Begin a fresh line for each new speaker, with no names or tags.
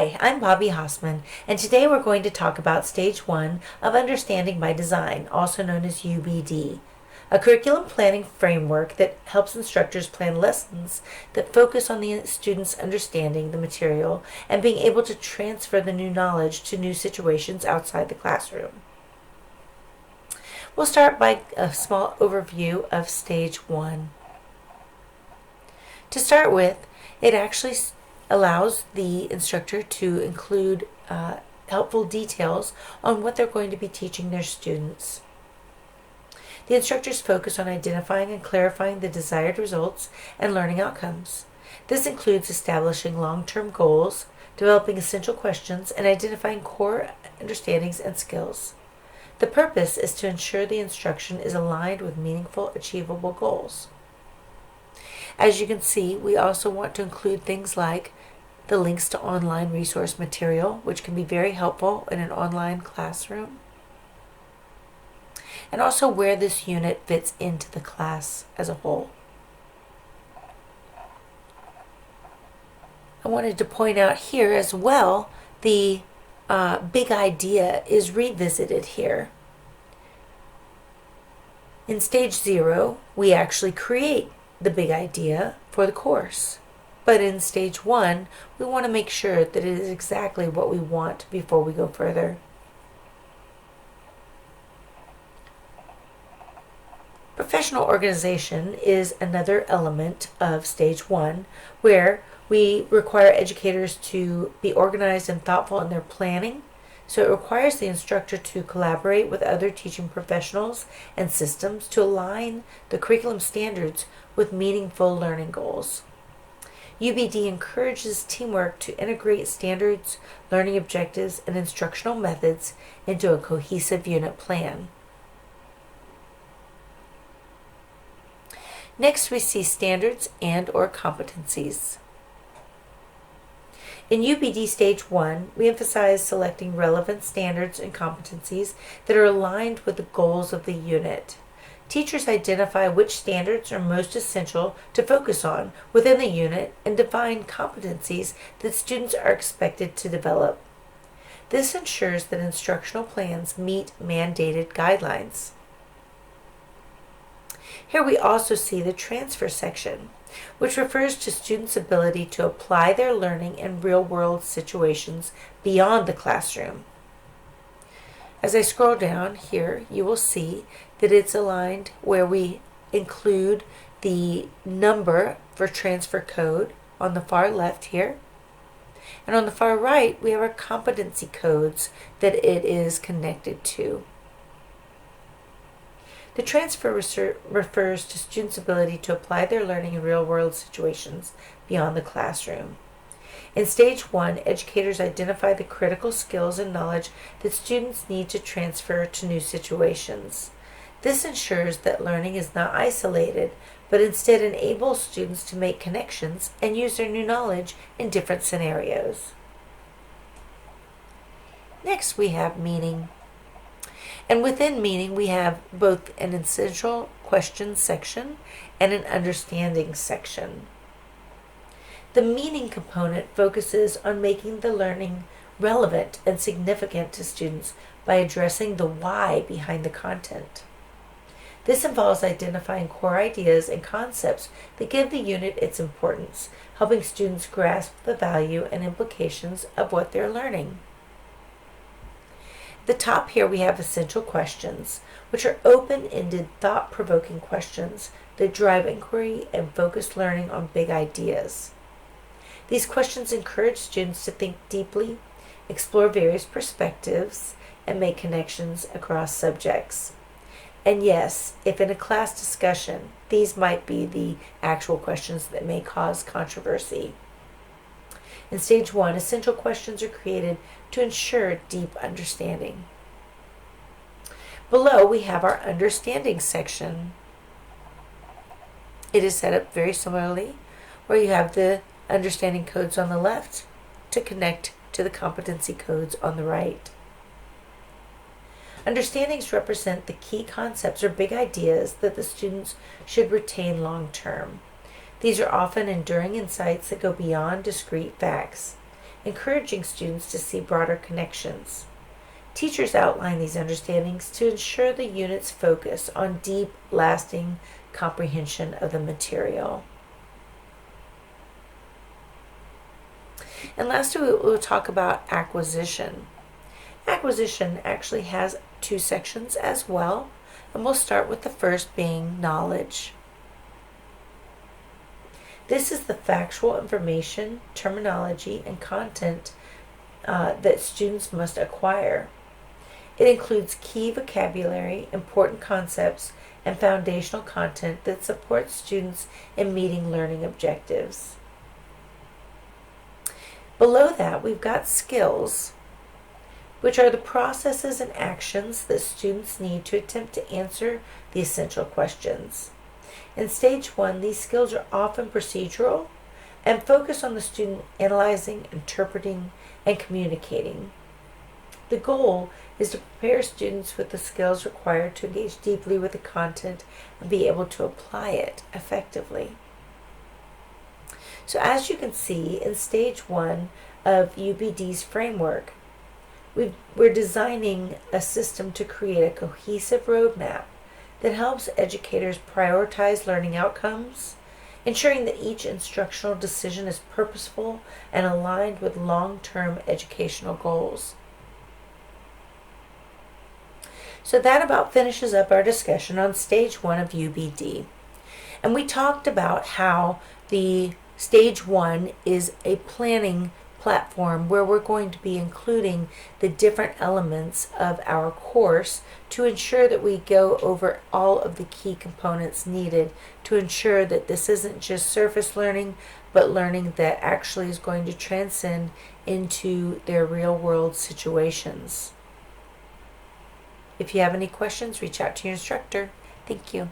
Hi, I'm Bobby Hausman, and today we're going to talk about Stage 1 of Understanding by Design, also known as UbD, a curriculum planning framework that helps instructors plan lessons that focus on the students understanding the material and being able to transfer the new knowledge to new situations outside the classroom. We'll start by a small overview of Stage 1. To start with, it actually allows the instructor to include helpful details on what they're going to be teaching their students. The instructors focus on identifying and clarifying the desired results and learning outcomes. This includes establishing long-term goals, developing essential questions, and identifying core understandings and skills. The purpose is to ensure the instruction is aligned with meaningful, achievable goals. As you can see, we also want to include things like the links to online resource material, which can be very helpful in an online classroom, and also where this unit fits into the class as a whole. I wanted to point out here as well, the big idea is revisited here. In Stage 0, we actually create the big idea for the course. But in Stage 1, we want to make sure that it is exactly what we want before we go further. Professional organization is another element of Stage 1, where we require educators to be organized and thoughtful in their planning. So it requires the instructor to collaborate with other teaching professionals and systems to align the curriculum standards with meaningful learning goals. UbD encourages teamwork to integrate standards, learning objectives, and instructional methods into a cohesive unit plan. Next, we see standards and/or competencies. In UbD Stage 1, we emphasize selecting relevant standards and competencies that are aligned with the goals of the unit. Teachers identify which standards are most essential to focus on within the unit and define competencies that students are expected to develop. This ensures that instructional plans meet mandated guidelines. Here we also see the transfer section, which refers to students' ability to apply their learning in real-world situations beyond the classroom. As I scroll down here, you will see that it's aligned where we include the number for transfer code on the far left here. And on the far right, we have our competency codes that it is connected to. The transfer refers to students' ability to apply their learning in real-world situations beyond the classroom. In Stage 1, educators identify the critical skills and knowledge that students need to transfer to new situations. This ensures that learning is not isolated, but instead enables students to make connections and use their new knowledge in different scenarios. Next, we have meaning. And within meaning, we have both an essential questions section and an understanding section. The meaning component focuses on making the learning relevant and significant to students by addressing the why behind the content. This involves identifying core ideas and concepts that give the unit its importance, helping students grasp the value and implications of what they're learning. At the top here we have essential questions, which are open-ended, thought-provoking questions that drive inquiry and focused learning on big ideas. These questions encourage students to think deeply, explore various perspectives, and make connections across subjects. And yes, if in a class discussion, these might be the actual questions that may cause controversy. In Stage 1, essential questions are created to ensure deep understanding. Below, we have our understanding section. It is set up very similarly, where you have the understanding codes on the left to connect to the competency codes on the right. Understandings represent the key concepts or big ideas that the students should retain long term. These are often enduring insights that go beyond discrete facts. encouraging students to see broader connections. Teachers outline these understandings to ensure the units focus on deep, lasting comprehension of the material. And lastly, we'll talk about acquisition. Acquisition actually has two sections as well, and we'll start with the first being knowledge. This is the factual information, terminology, and content that students must acquire. It includes key vocabulary, important concepts, and foundational content that supports students in meeting learning objectives. Below that, we've got skills, which are the processes and actions that students need to attempt to answer the essential questions. In Stage 1, these skills are often procedural and focus on the student analyzing, interpreting, and communicating. The goal is to prepare students with the skills required to engage deeply with the content and be able to apply it effectively. So as you can see, in Stage 1 of UbD's framework, we're designing a system to create a cohesive roadmap that helps educators prioritize learning outcomes, ensuring that each instructional decision is purposeful and aligned with long-term educational goals. So that about finishes up our discussion on Stage 1 of UbD. And we talked about how the Stage 1 is a planning platform where we're going to be including the different elements of our course to ensure that we go over all of the key components needed to ensure that this isn't just surface learning, but learning that actually is going to transcend into their real world situations. If you have any questions, reach out to your instructor. Thank you.